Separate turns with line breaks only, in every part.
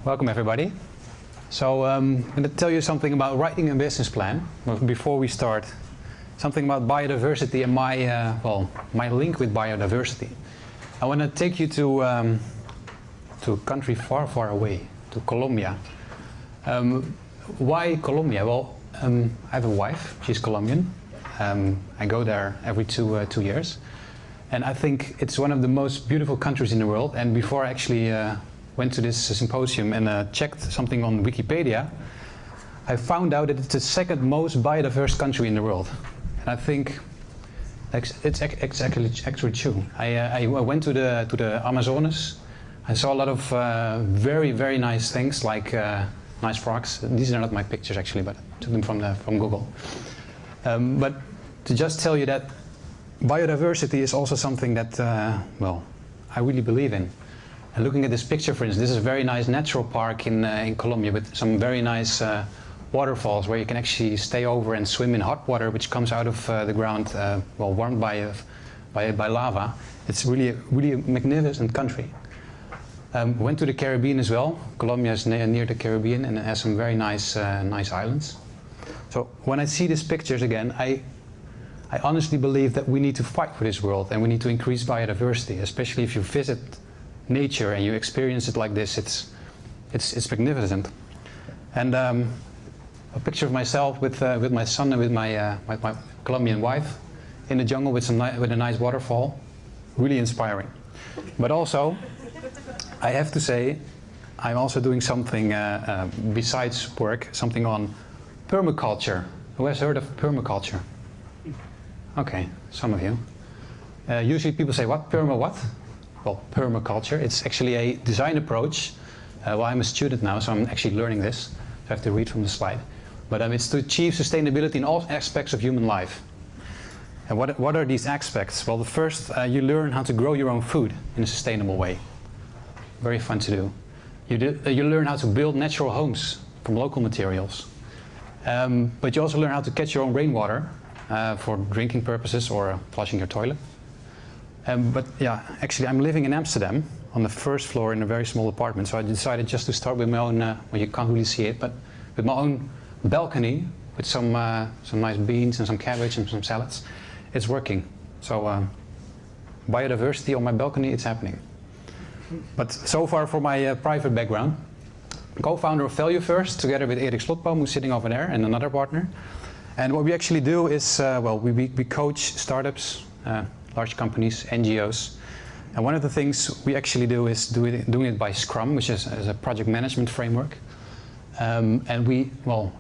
Welcome everybody. So I'm going to tell you something about writing a business plan. But before we start, something about biodiversity and my link with biodiversity. I want to take you to a country far, far away, to Colombia. Why Colombia? Well, I have a wife. She's Colombian. I go there every two years, and I think it's one of the most beautiful countries in the world. And before I actually went to this symposium and checked something on Wikipedia, I found out that it's the second most biodiverse country in the world. And I think it's actually true. I went to the Amazonas. I saw a lot of very, very nice things, like nice frogs. These are not my pictures actually, but I took them from Google. But to just tell you that biodiversity is also something that, I really believe in. And looking at this picture, for instance, this is a very nice natural park in Colombia with some very nice waterfalls where you can actually stay over and swim in hot water which comes out of the ground, warmed by lava. It's really a magnificent country. Went to the Caribbean as well. Colombia is near the Caribbean and it has some very nice islands. So when I see these pictures again, I honestly believe that we need to fight for this world and we need to increase biodiversity, especially if you visit nature and you experience it like this. It's magnificent. And a picture of myself with my son and with my Colombian wife in the jungle with a nice waterfall. Really inspiring. But also, I have to say, I'm also doing something besides work, something on permaculture. Who has heard of permaculture? Okay, some of you. Usually people say, what? Perma what? Well, permaculture. It's actually a design approach. Well, I'm a student now, so I'm actually learning this. So I have to read from the slide. But it's to achieve sustainability in all aspects of human life. And what are these aspects? Well, the first, you learn how to grow your own food in a sustainable way. Very fun to do. You learn how to build natural homes from local materials. But you also learn how to catch your own rainwater for drinking purposes or flushing your toilet. But yeah, actually I'm living in Amsterdam on the first floor in a very small apartment, so I decided just to start with my own, well, you can't really see it, but with my own balcony with some nice beans and some cabbage and some salads. It's working. So biodiversity on my balcony, it's happening. But so far for my private background, co-founder of Value First together with Erik Slotboom, who's sitting over there, and another partner. And what we actually do is, we coach startups, large companies, NGOs. And one of the things we actually do is doing it by Scrum, which is a project management framework. And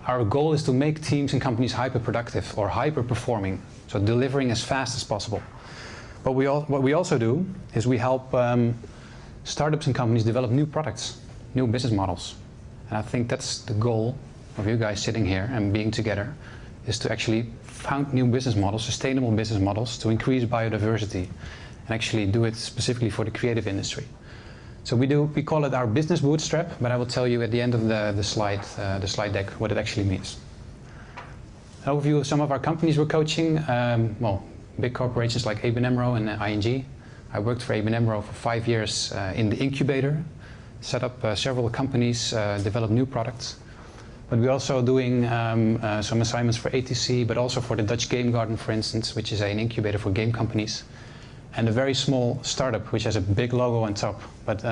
our goal is to make teams and companies hyper-productive or hyper-performing, so delivering as fast as possible. But what we also do is we help startups and companies develop new products, new business models. And I think that's the goal of you guys sitting here and being together, is to actually found new business models, sustainable business models, to increase biodiversity and actually do it specifically for the creative industry. So we call it our business bootstrap, but I will tell you at the end of the slide deck what it actually means. An overview of some of our companies we're coaching. Big corporations like ABN AMRO and ING. I worked for ABN AMRO for 5 years in the incubator, set up several companies, developed new products. But we're also doing some assignments for ATC, but also for the Dutch Game Garden, for instance, which is an incubator for game companies. And a very small startup, which has a big logo on top, but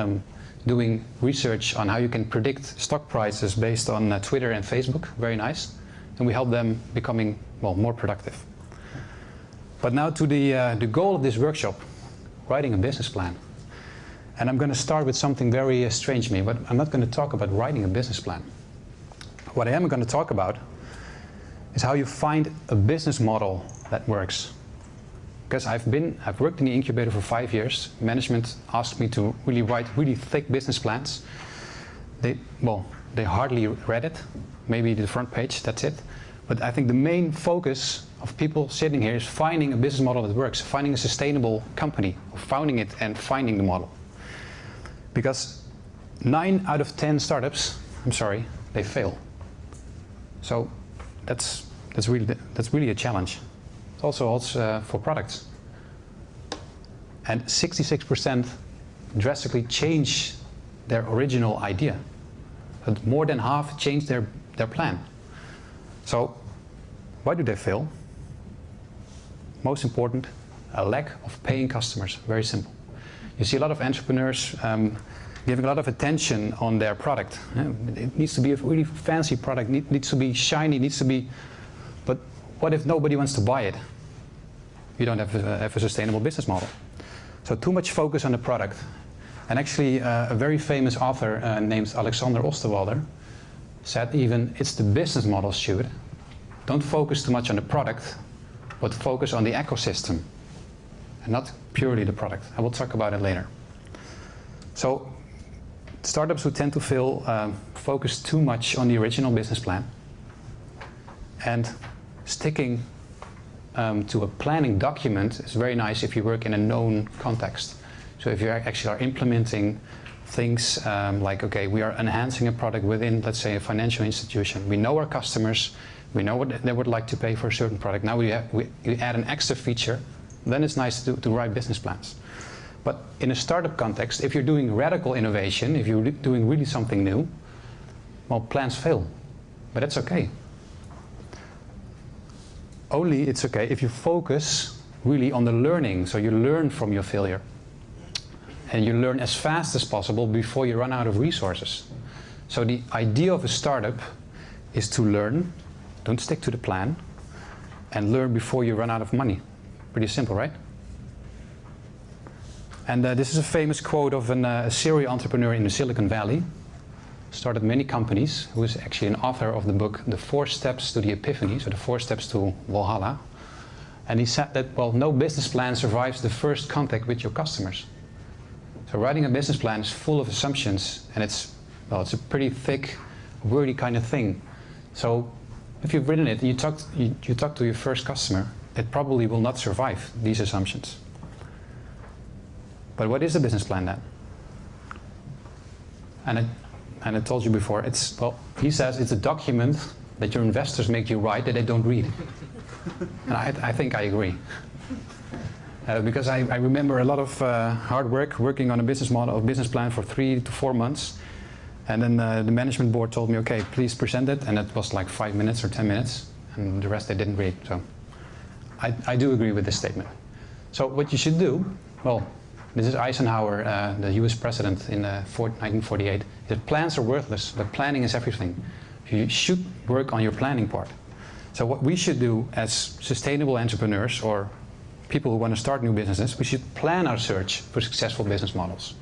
doing research on how you can predict stock prices based on Twitter and Facebook. Very nice. And we help them becoming, more productive. But now to the goal of this workshop, writing a business plan. And I'm going to start with something very strange to me, but I'm not going to talk about writing a business plan. What I am going to talk about is how you find a business model that works. Because I've worked in the incubator for 5 years. Management asked me to really write really thick business plans. They hardly read it, maybe the front page, that's it. But I think the main focus of people sitting here is finding a business model that works, finding a sustainable company, founding it and finding the model. Because 9 out of 10 startups, I'm sorry, they fail. So that's really a challenge. It also holds for products. And 66% drastically change their original idea. but more than half changed their plan. So why do they fail? Most important, a lack of paying customers. Very simple. You see a lot of entrepreneurs giving a lot of attention on their product. It needs to be a really fancy product, needs to be shiny, needs to be... But what if nobody wants to buy it? You don't have a sustainable business model. So too much focus on the product. And actually a very famous author named Alexander Osterwalder said even, it's the business model, Stuart. Don't focus too much on the product, but focus on the ecosystem and not purely the product. I will talk about it later. So startups who tend to fail focus too much on the original business plan, and sticking to a planning document is very nice if you work in a known context. So if you actually are implementing things like, okay, we are enhancing a product within, let's say, a financial institution. We know our customers, we know what they would like to pay for a certain product. Now we add an extra feature, then it's nice to write business plans. But in a startup context, if you're doing radical innovation, if you're doing really something new, well, plans fail. But that's okay. Only it's okay if you focus really on the learning, so you learn from your failure. And you learn as fast as possible before you run out of resources. So the idea of a startup is to learn, don't stick to the plan, and learn before you run out of money. Pretty simple, right? And this is a famous quote of a serial entrepreneur in the Silicon Valley. Started many companies, who is actually an author of the book The 4 Steps to the Epiphany, so the 4 Steps to Valhalla. And he said that, well, no business plan survives the first contact with your customers. So writing a business plan is full of assumptions, and it's a pretty thick, wordy kind of thing. So if you've written it and you talk to your first customer, it probably will not survive these assumptions. But what is a business plan then? And I told you before, he says it's a document that your investors make you write that they don't read. And I think I agree. Because I remember a lot of hard work working on a business plan for 3 to 4 months. And then the management board told me, okay, please present it. And it was like 5 minutes or 10 minutes. And the rest they didn't read. So I do agree with this statement. So what you should do, well, this is Eisenhower, the US president in 1948. He said, plans are worthless, but planning is everything. You should work on your planning part. So what we should do as sustainable entrepreneurs or people who want to start new businesses, we should plan our search for successful business models.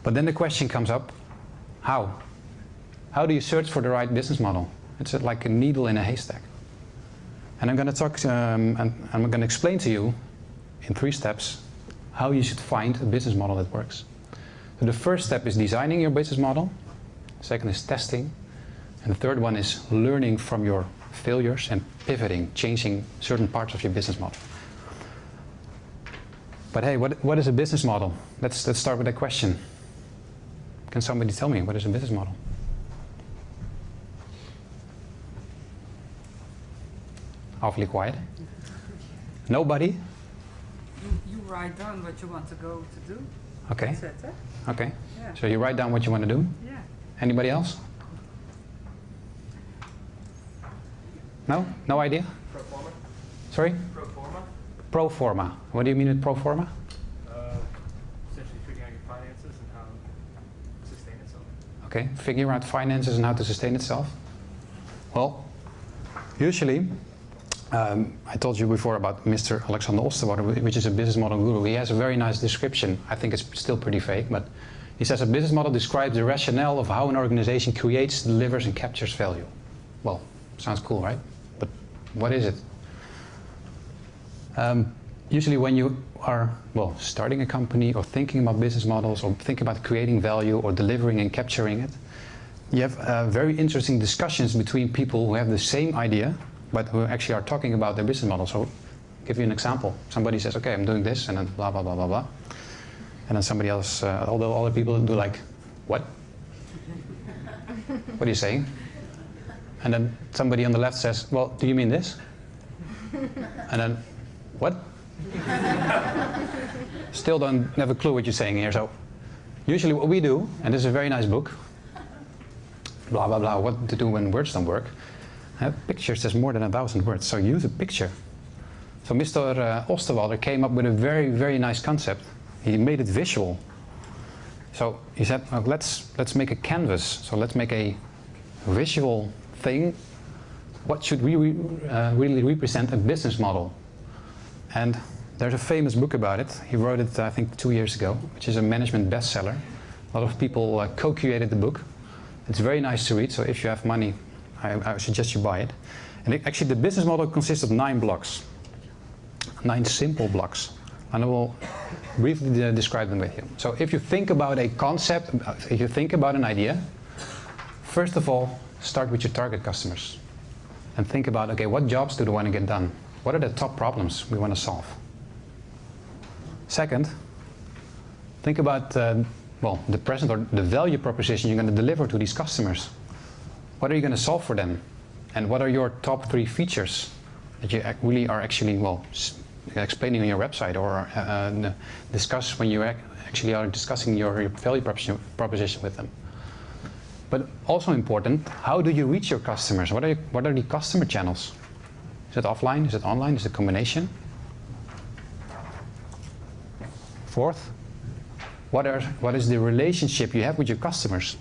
But then the question comes up, how? How do you search for the right business model? It's like a needle in a haystack. And I'm going to talk, and I'm going to explain to you in 3 steps how you should find a business model that works. So the first step is designing your business model. Second is testing. And the third one is learning from your failures and pivoting, changing certain parts of your business model. But hey, what is a business model? Let's start with that question. Can somebody tell me what is a business model? Awfully quiet. Nobody?
You write down what you want to go to do.
Okay.
That's it, huh?
Okay.
Yeah.
So you write down what you want to do?
Yeah.
Anybody else? No? No idea?
Pro forma?
Sorry?
Pro forma?
Pro forma. What do you mean with pro forma?
Essentially figuring out your finances and how to sustain itself.
Okay, figuring out finances and how to sustain itself. Well, usually, I told you before about Mr. Alexander Osterwalder, which is a business model guru. He has a very nice description. I think it's still pretty vague, but he says a business model describes the rationale of how an organization creates, delivers, and captures value. Well, sounds cool, right? But what is it? Usually when you are, well, starting a company or thinking about business models or thinking about creating value or delivering and capturing it, you have very interesting discussions between people who have the same idea but who actually are talking about their business model. So, I'll give you an example. Somebody says, okay, I'm doing this, and then blah, blah, blah, blah, blah. And then somebody else, all the other people do like, what? What are you saying? And then somebody on the left says, well, do you mean this? And then, what? Still don't have a clue what you're saying here. So, usually what we do, and this is a very nice book, blah blah blah, what to do when words don't work. Pictures, there's more than 1,000 words, so use a picture. So Mr. Osterwalder came up with a very, very nice concept. He made it visual. So he said, let's make a canvas. So let's make a visual thing. What should we really represent a business model? And there's a famous book about it. He wrote it, I think, 2 years ago, which is a management bestseller. A lot of people co-created the book. It's very nice to read, so if you have money, I suggest you buy it. And actually, the business model consists of 9 blocks, 9 simple blocks. And I will briefly describe them with you. So if you think about a concept, if you think about an idea, first of all, start with your target customers. And think about, okay, what jobs do they want to get done? What are the top problems we want to solve? Second, think about the present or the value proposition you're going to deliver to these customers. What are you going to solve for them? And what are your top 3 features that you really are actually, explaining on your website or discuss when you actually are discussing your value proposition with them? But also important, how do you reach your customers? What are the customer channels? Is it offline? Is it online? Is it a combination? Fourth, what is the relationship you have with your customers?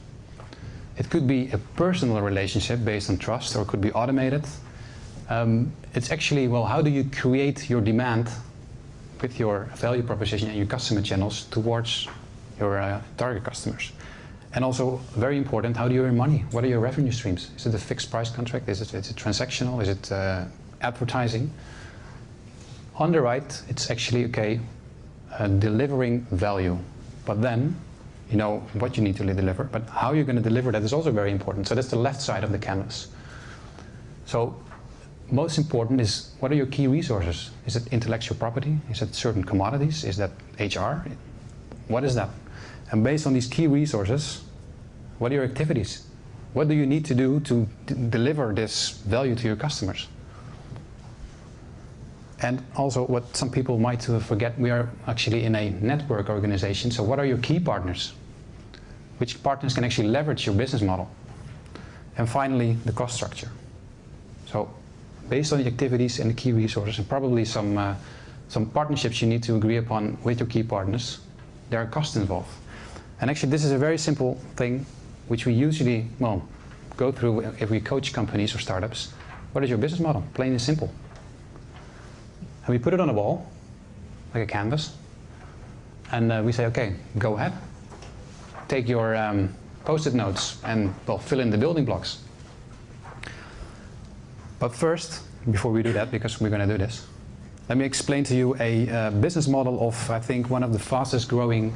It could be a personal relationship based on trust, or it could be automated. It's actually, how do you create your demand with your value proposition and your customer channels towards your target customers? And also, very important, how do you earn money? What are your revenue streams? Is it a fixed price contract? Is it transactional? Is it advertising? On the right, it's actually, delivering value. But then, you know what you need to deliver, but how you're going to deliver that is also very important. So that's the left side of the canvas. So most important is, what are your key resources? Is it intellectual property? Is it certain commodities? Is that HR? What is that? And based on these key resources, what are your activities? What do you need to do to deliver this value to your customers? And also, what some people might forget, we are actually in a network organization. So what are your key partners? Which partners can actually leverage your business model? And finally, the cost structure. So based on the activities and the key resources, and probably some partnerships you need to agree upon with your key partners, there are costs involved. And actually, this is a very simple thing, which we usually go through if we coach companies or startups. What is your business model? Plain and simple. And we put it on a wall, like a canvas, and we say, okay, go ahead. Take your post-it notes and fill in the building blocks. But first, before we do that, because we're going to do this, let me explain to you a business model of, I think, one of the fastest growing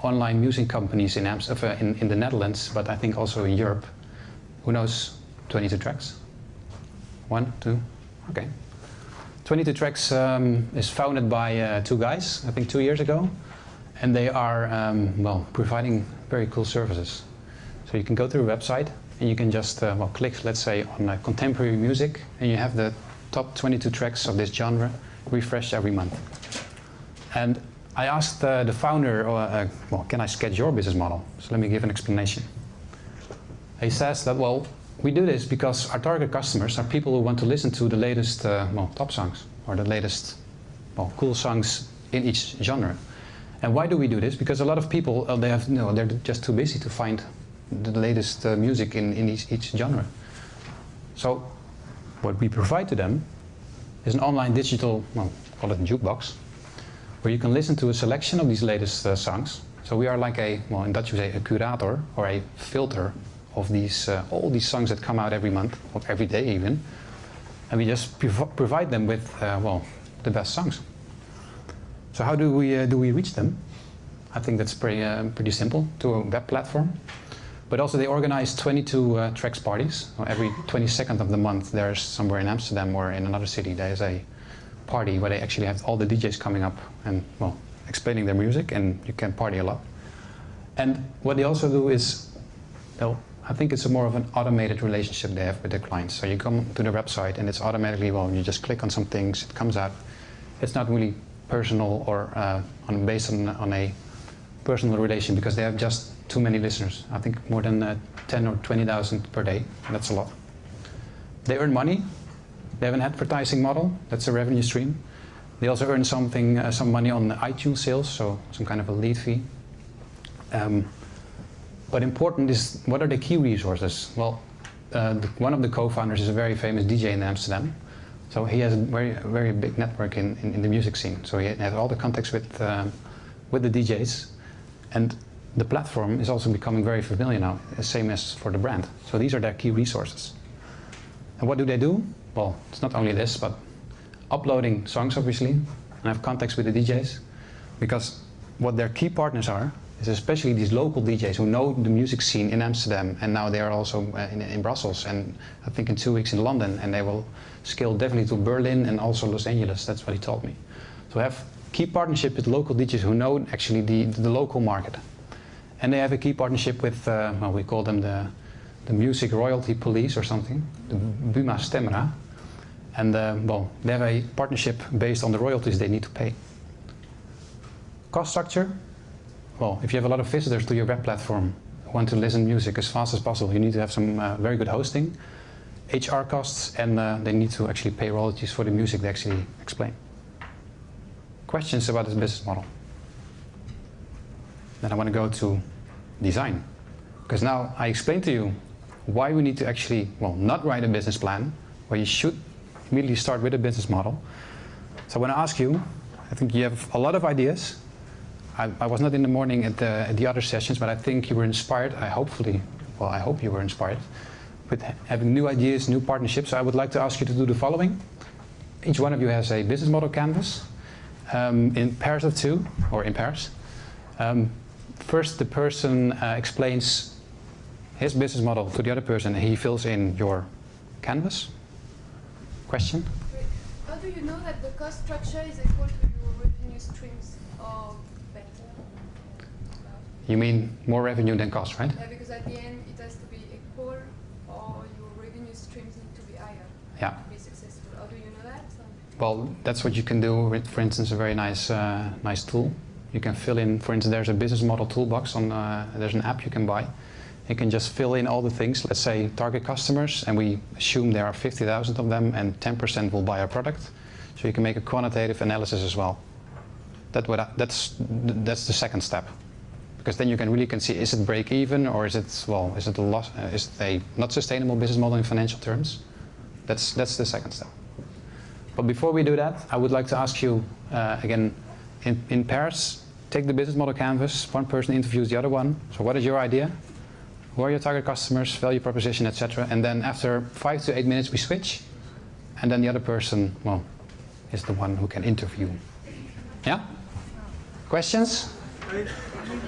online music companies in the Netherlands, but I think also in Europe. Who knows 22 Tracks? 1, 2, okay. 22 Tracks is founded by 2 guys, I think 2 years ago, and they are providing very cool services. So you can go to a website and you can just click, let's say, on contemporary music, and you have the top 22 tracks of this genre refreshed every month. And I asked the founder, can I sketch your business model? So let me give an explanation. He says that, we do this because our target customers are people who want to listen to the latest top songs, or the latest cool songs in each genre. And why do we do this? Because a lot of people, they're just too busy to find the latest music in each genre. So what we provide to them is an online digital, call it a jukebox, where you can listen to a selection of these latest songs. So we are like in Dutch we say a curator, or a filter of these all these songs that come out every month, or every day even, and we just provide them with the best songs. So how do we reach them? I think that's pretty simple, to a web platform. But also they organize 22 tracks parties. So every 22nd of the month, there's somewhere in Amsterdam or in another city, there's a party where they actually have all the DJs coming up and explaining their music, and you can party a lot. And what they also do is, I think it's more of an automated relationship they have with their clients. So you come to the website and it's automatically, you just click on some things, it comes out. It's not really personal or based on a personal relation because they have just too many listeners. I think more than 10 or 20,000 per day. That's a lot. They earn money. They have an advertising model. That's a revenue stream. They also earn some money on iTunes sales, so some kind of a lead fee. But important is, what are the key resources? Well, one of the co-founders is a very famous DJ in Amsterdam. So he has a very big network in the music scene. So he has all the contacts with the DJs. And the platform is also becoming very familiar now, the same as for the brand. So these are their key resources. And what do? Well, it's not only this, but uploading songs, obviously, and have contacts with the DJs. Because what their key partners are, is especially these local DJs who know the music scene in Amsterdam, and now they are also in Brussels, and I think in 2 weeks in London, and they will scale definitely to Berlin and also Los Angeles. That's what he told me. So have key partnership with local DJs who know actually the local market. And they have a key partnership with, well, we call them the music royalty police or something, the Buma Stemra. And well, they have a partnership based on the royalties they need to pay. Cost structure? Well, if you have a lot of visitors to your web platform who want to listen to music as fast as possible, you need to have some very good hosting, HR costs, and they need to actually pay royalties for the music they actually explain. Questions about this business model? Then I want to go to design. Because now I explained to you why we need to actually, well, not write a business plan, where you should immediately start with a business model. So I want to ask you, I think you have a lot of ideas. I was not in the morning at the other sessions, but I think you were inspired. I hope you were inspired with having new ideas, new partnerships. So I would like to ask you to do the following. Each one of you has a business model canvas in pairs of 2, or in pairs. First, the person explains his business model to the other person, and he fills in your canvas. Question?
How do you know that the cost structure is equal to your revenue streams, or better?
You mean more revenue than cost, right?
Yeah, because at the end it has to be equal, or your revenue streams need to be higher to be successful. How do you know that?
Well, that's what you can do with, for instance, a very nice tool. You can fill in, for instance, there's a business model toolbox on, there's an app you can buy. You can just fill in all the things, let's say target customers, and we assume there are 50,000 of them and 10% will buy our product. So you can make a quantitative analysis as well. That's the second step. Because then you can really see, is it break even, or is it, well, is it a loss, is it a not sustainable business model in financial terms? That's the second step. But before we do that, I would like to ask you again, in pairs, take the business model canvas, one person interviews the other one. So what is your idea? Who are your target customers, value proposition, etc. And then after 5 to 8 minutes we switch, and then the other person, well, is the one who can interview. Yeah? Questions?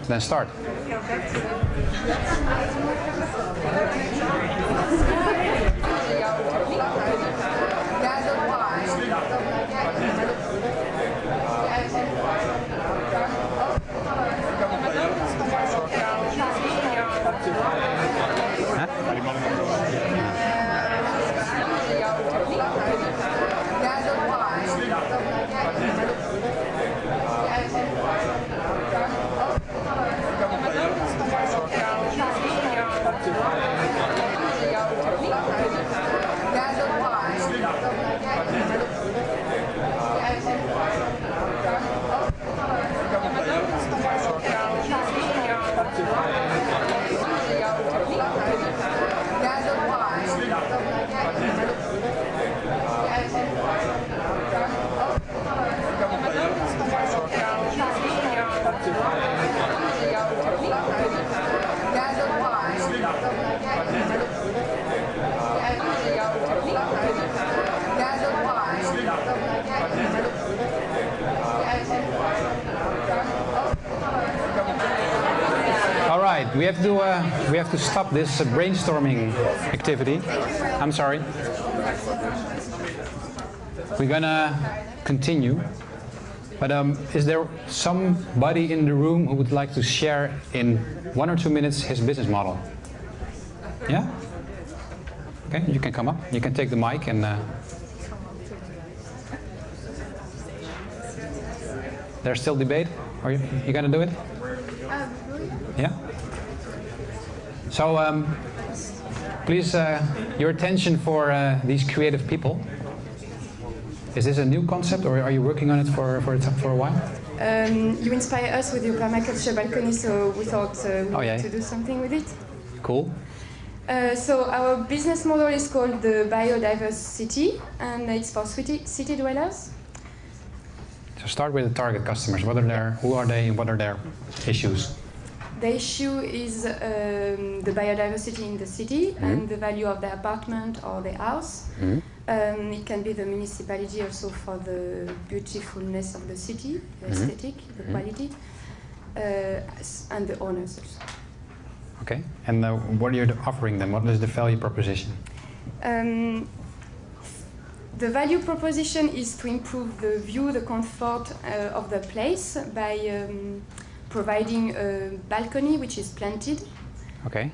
Then start. We have to stop this brainstorming activity. I'm sorry. We're gonna continue. But is there somebody in the room who would like to share in 1 or 2 minutes his business model? Yeah? Okay, you can come up. You can take the mic and... There's still debate? Are you gonna do it? Yeah. So please, your attention for these creative people. Is this a new concept, or are you working on it for a while?
You inspire us with your permaculture balcony, so we thought we need to do something with it.
Cool.
So our business model is called the Biodiversity, and it's for city dwellers.
So start with the target customers. Who are they, and what are their issues?
The issue is the biodiversity in the city and the value of the apartment or the house. It can be the municipality also for the beautifulness of the city, the aesthetic, the quality, and the owners also.
Okay, and what are you offering them? What is the value proposition?
The value proposition is to improve the view, the comfort of the place by providing a balcony which is planted.
Okay.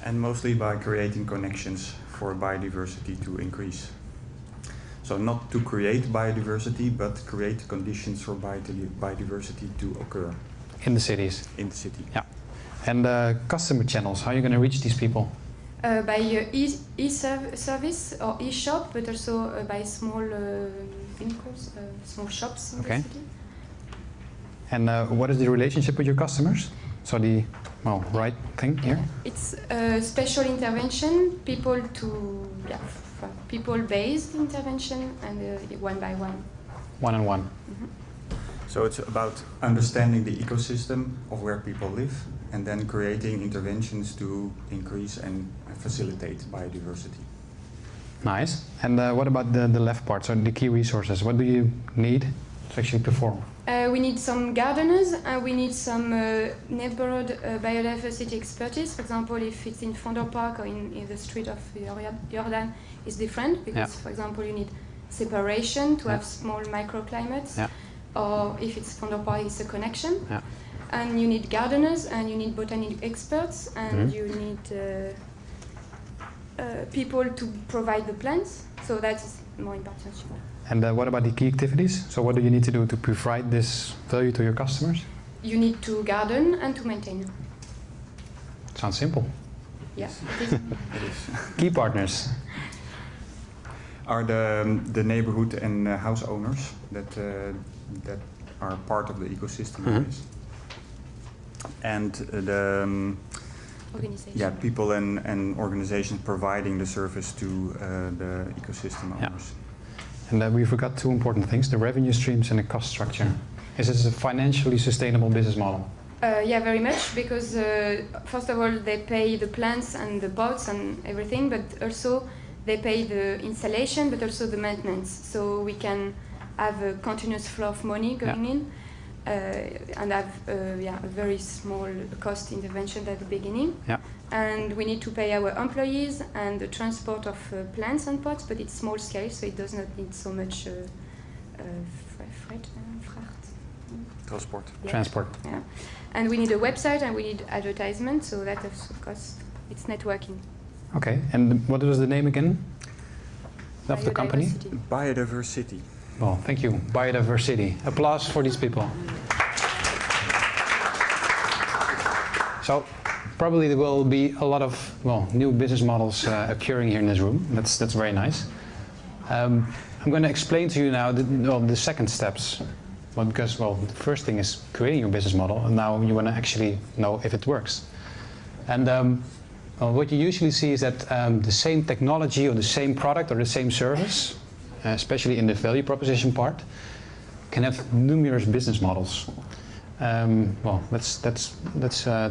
And mostly by creating connections for biodiversity to increase. So not to create biodiversity, but create conditions for biodiversity to occur.
In the cities?
In the city.
Yeah. And customer channels, how are you going to reach these people?
By e-service or e-shop, but also by small vehicles, small shops in the city.
And what is the relationship with your customers? So the right thing here?
It's a special intervention, people-based intervention, and one by one.
One-on-one.
So it's about understanding the ecosystem of where people live, and then creating interventions to increase and facilitate biodiversity.
Nice. And what about the left part, so the key resources? What do you need to actually perform?
We need some gardeners, and we need some neighborhood biodiversity expertise. For example, if it's in Fonder Park or in the street of Jordan, it's different because, for example, you need separation to have small microclimates. Or if it's Fonder Park, it's a connection. And you need gardeners, and you need botanic experts, and you need people to provide the plants. So that is more important.
And what about the key activities? So what do you need to do to provide this value to your customers?
You need to garden and to maintain.
Sounds simple.
Yeah, it is.
It is.
Key partners
are the neighborhood and house owners that are part of the ecosystem. And the people and organizations providing the service to the ecosystem owners.
And we forgot two important things, the revenue streams and the cost structure. Is this a financially sustainable business model?
Yeah, very much, because first of all, they pay the plants and the pots and everything, but also they pay the installation, but also the maintenance. So we can have a continuous flow of money going in and have a very small cost intervention at the beginning. And we need to pay our employees and the transport of plants and pots, but it's small scale, so it does not need so much
transport.
Transport.
Yeah. And we need a website and we need advertisement, so that also costs. It's networking.
Okay, and what was the name again of the company?
Biodiversity.
Well, thank you. Biodiversity. Applause for these people. So probably there will be a lot of new business models occurring here in this room. That's very nice. I'm going to explain to you now the second steps. Because the first thing is creating your business model, and now you want to actually know if it works. And what you usually see is that the same technology or the same product or the same service, especially in the value proposition part, can have numerous business models. Let's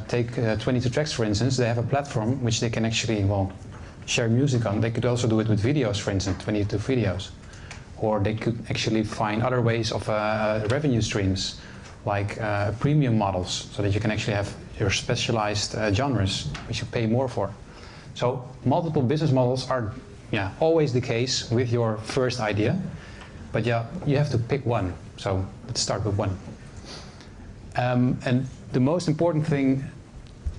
take 22 Tracks, for instance. They have a platform which they can actually share music on. They could also do it with videos, for instance, 22 videos. Or they could actually find other ways of revenue streams, like premium models, so that you can actually have your specialized genres, which you pay more for. So multiple business models are always the case with your first idea, but you have to pick one. So let's start with one. And the most important thing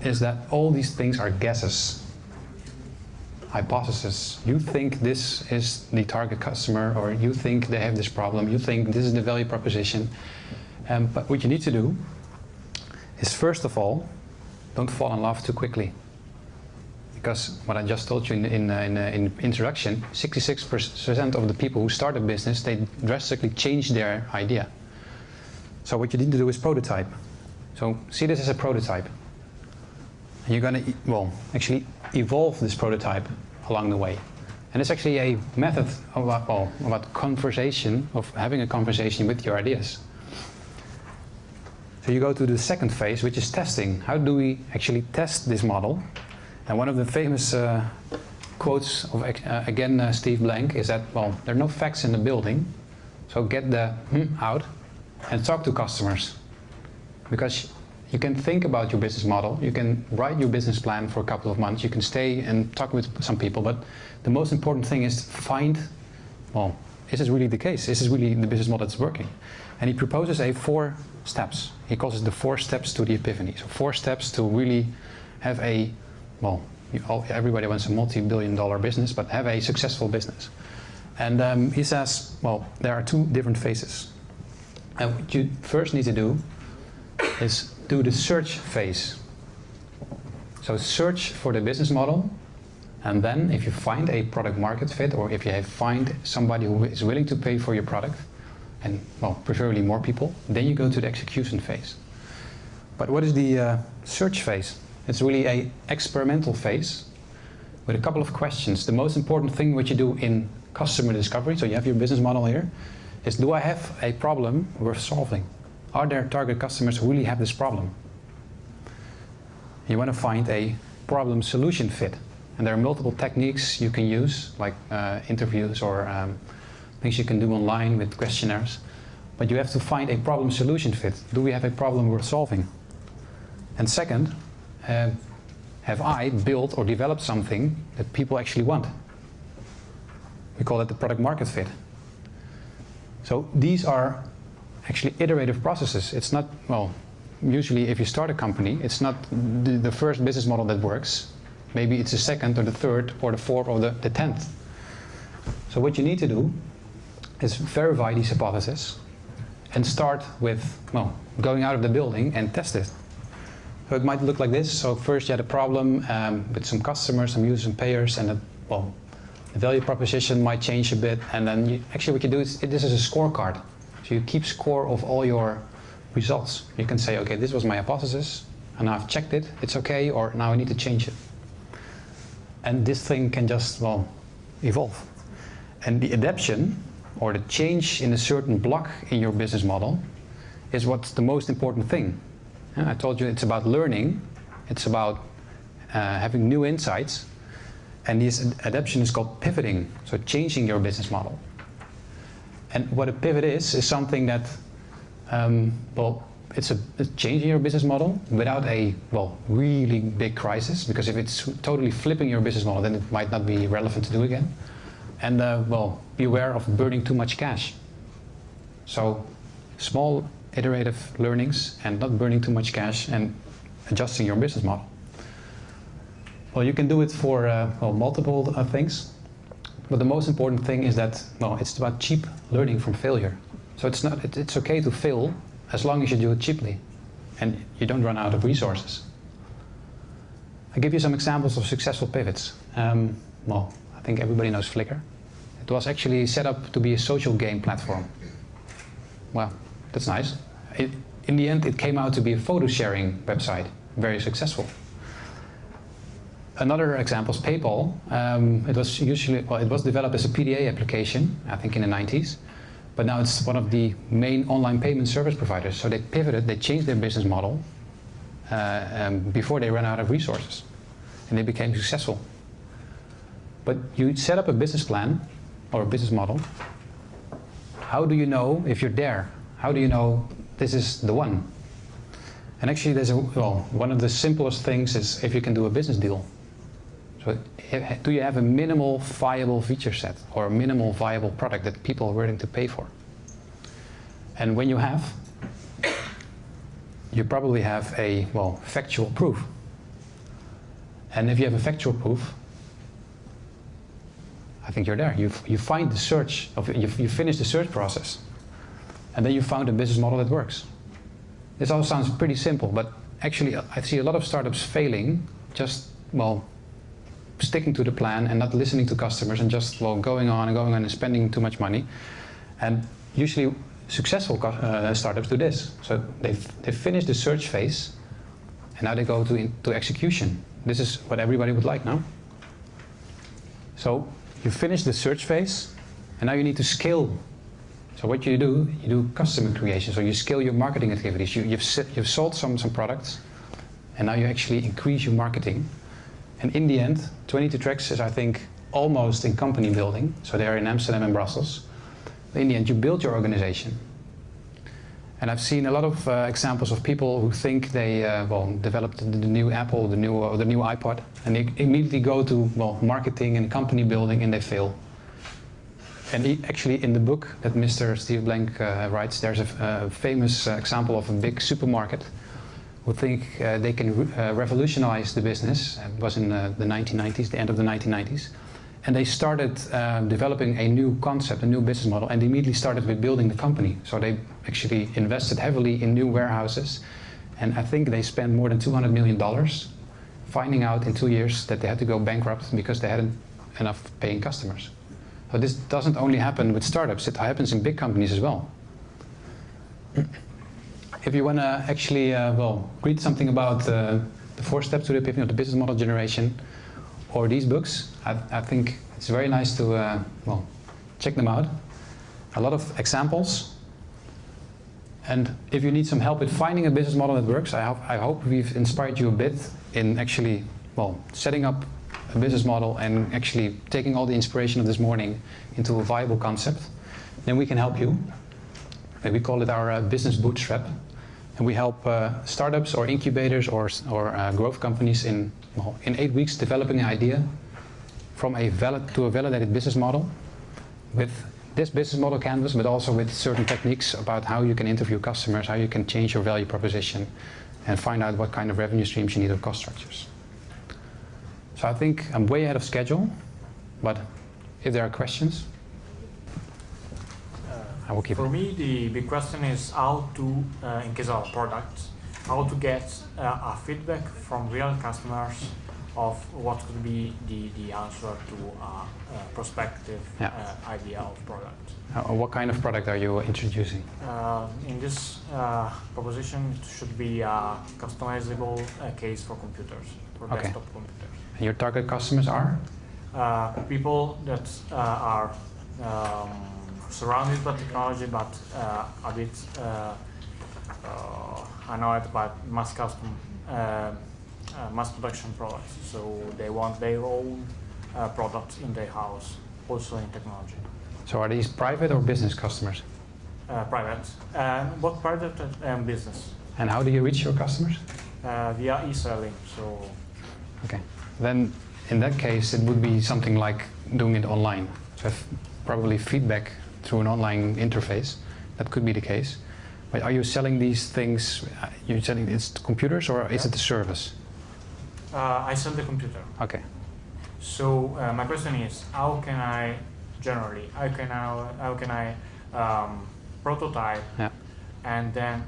is that all these things are guesses. Hypothesis. You think this is the target customer, or you think they have this problem, you think this is the value proposition. But what you need to do is first of all, don't fall in love too quickly. Because what I just told you in introduction, 66% of the people who start a business, they drastically change their idea. So what you need to do is prototype. So see this as a prototype. And you're going to, actually evolve this prototype along the way. And it's actually a method about conversation, of having a conversation with your ideas. So you go to the second phase, which is testing. How do we actually test this model? And one of the famous quotes of, again, Steve Blank is that, there are no facts in the building, so get the out and talk to customers. Because you can think about your business model, you can write your business plan for a couple of months, you can stay and talk with some people, but the most important thing is to find, is this really the case? Is this really the business model that's working? And he proposes 4 steps. He calls it the 4 steps to the epiphany. So 4 steps to really have a, everybody wants a multi-billion-dollar business, but have a successful business. And he says, there are 2 different phases. And what you first need to do is do the search phase. So search for the business model, and then if you find a product market fit, or if you find somebody who is willing to pay for your product, and preferably more people, then you go to the execution phase. But what is the search phase? It's really an experimental phase with a couple of questions. The most important thing what you do in customer discovery, so you have your business model here, is do I have a problem worth solving? Are there target customers who really have this problem? You want to find a problem solution fit. And there are multiple techniques you can use, like interviews or things you can do online with questionnaires. But you have to find a problem solution fit. Do we have a problem worth solving? And second, have I built or developed something that people actually want? We call it the product market fit. So these are actually iterative processes. It's not, usually if you start a company, it's not the first business model that works. Maybe it's the second or the third or the fourth or the 10th. So what you need to do is verify these hypotheses and start with, going out of the building and test it. So it might look like this. So first you had a problem with some customers, some users and payers, and the value proposition might change a bit. And then actually what you do is, this is a scorecard. So you keep score of all your results. You can say, okay, this was my hypothesis, and now I've checked it, it's okay, or now I need to change it. And this thing can just, evolve. And the adaptation, or the change in a certain block in your business model, is what's the most important thing. I told you it's about learning, it's about having new insights, and this adaptation is called pivoting, so changing your business model. And what a pivot is something that, it's a change in your business model without a, really big crisis, because if it's totally flipping your business model, then it might not be relevant to do again. And, beware of burning too much cash. So, small iterative learnings and not burning too much cash and adjusting your business model. Well, you can do it for, multiple things. But the most important thing is that, it's about cheap learning from failure. So it's okay to fail as long as you do it cheaply and you don't run out of resources. I'll give you some examples of successful pivots. I think everybody knows Flickr. It was actually set up to be a social game platform. Well, that's nice. In the end, it came out to be a photo sharing website, very successful. Another example is PayPal. It was developed as a PDA application, I think in the 90s, but now it's one of the main online payment service providers. So they pivoted, they changed their business model before they ran out of resources, and they became successful. But you set up a business plan or a business model. How do you know if you're there? How do you know this is the one? And actually, there's one of the simplest things is if you can do a business deal. So do you have a minimal viable feature set or a minimal viable product that people are willing to pay for? And when you have, you probably have a, factual proof. And if you have a factual proof, I think you're there. You find the search, you finish the search process, and then you found a business model that works. This all sounds pretty simple, but actually I see a lot of startups failing, just, well, sticking to the plan and not listening to customers and just, well, going on and spending too much money. And usually successful startups do this. So they finish the search phase and now they go to execution. This is what everybody would like now. So you finish the search phase and now you need to scale. So what you do customer creation. So you scale your marketing activities. You've sold some products and now you actually increase your marketing. And in the end, 22 Tracks is, I think, almost in company building. So they are in Amsterdam and Brussels. But in the end, you build your organization. And I've seen a lot of examples of people who think they developed the new Apple, the new iPod, and they immediately go to marketing and company building, and they fail. And actually, in the book that Mr. Steve Blank writes, there's a famous example of a big supermarket who think they can revolutionize the business. It was in the 1990s, the end of the 1990s. And they started developing a new concept, a new business model, and they immediately started with building the company. So they actually invested heavily in new warehouses. And I think they spent more than $200 million, finding out in 2 years that they had to go bankrupt because they hadn't enough paying customers. So this doesn't only happen with startups, it happens in big companies as well. If you want to actually read something about the 4 steps to the epiphany of the business model generation, or these books, I think it's very nice to check them out. A lot of examples. And if you need some help with finding a business model that works, I hope we've inspired you a bit in actually setting up a business model and actually taking all the inspiration of this morning into a viable concept. Then we can help you. And we call it our business bootstrap. And we help startups or incubators or growth companies in 8 weeks developing an idea from a validated business model with this business model canvas, but also with certain techniques about how you can interview customers, how you can change your value proposition, and find out what kind of revenue streams you need or cost structures. So I think I'm way ahead of schedule, but if there are questions, I will keep it.
For me, the big question is how to, in case of a product, how to get a feedback from real customers of what could be the answer to a prospective idea of product.
What kind of product are you introducing?
In this proposition, it should be a customizable case for computers, for desktop computers.
And your target customers are?
People that are surrounded by technology, but a bit annoyed by mass production products. So they want their own product in their house, also in technology.
So are these private or business customers?
Private, both private and business.
And how do you reach your customers?
Via e-selling. So.
Okay. Then in that case, it would be something like doing it online. So probably feedback through an online interface. That could be the case. But are you selling these things? You're selling it to computers, or is it a service?
I sell the computer.
Okay.
So my question is, how can I prototype and then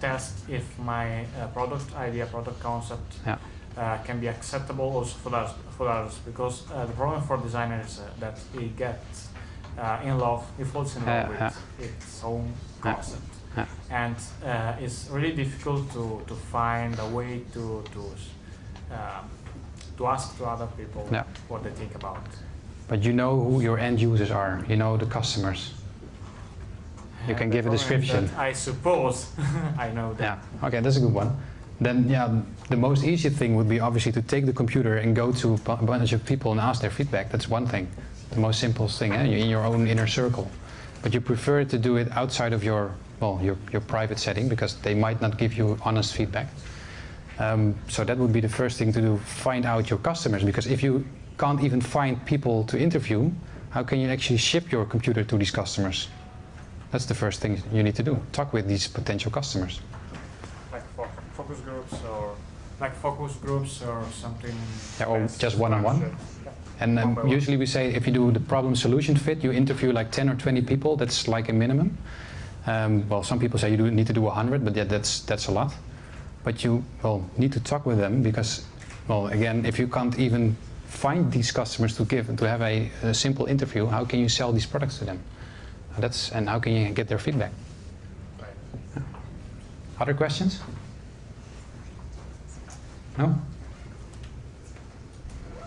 test if my product idea, product concept can be acceptable also for others? Because the problem for designers is that he gets in love, he falls in love with its own concept. And it's really difficult to find a way to ask to other people what they think about. But
you know who your end users are, you know the customers. You can give a description.
I suppose I know that.
Yeah, okay, that's a good one. Then the most easy thing would be obviously to take the computer and go to a bunch of people and ask their feedback. That's one thing, the most simplest thing, in your own inner circle. But you prefer to do it outside of your private setting because they might not give you honest feedback. So that would be the first thing to do, find out your customers, because if you can't even find people to interview, how can you actually ship your computer to these customers? That's the first thing you need to do, talk with these potential customers.
Like focus groups or something?
Yeah, or just one-on-one. And usually we say if you do the problem solution fit, you interview like 10 or 20 people, that's like a minimum. Well, some people say you need to do 100, but that's a lot. but you need to talk with them because, well, again, if you can't even find these customers to have a simple interview, how can you sell these products to them? And how can you get their feedback?
Right.
Yeah. Other questions? No?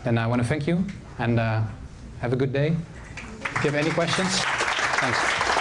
Then I want to thank you and have a good day. If you have any questions, thanks.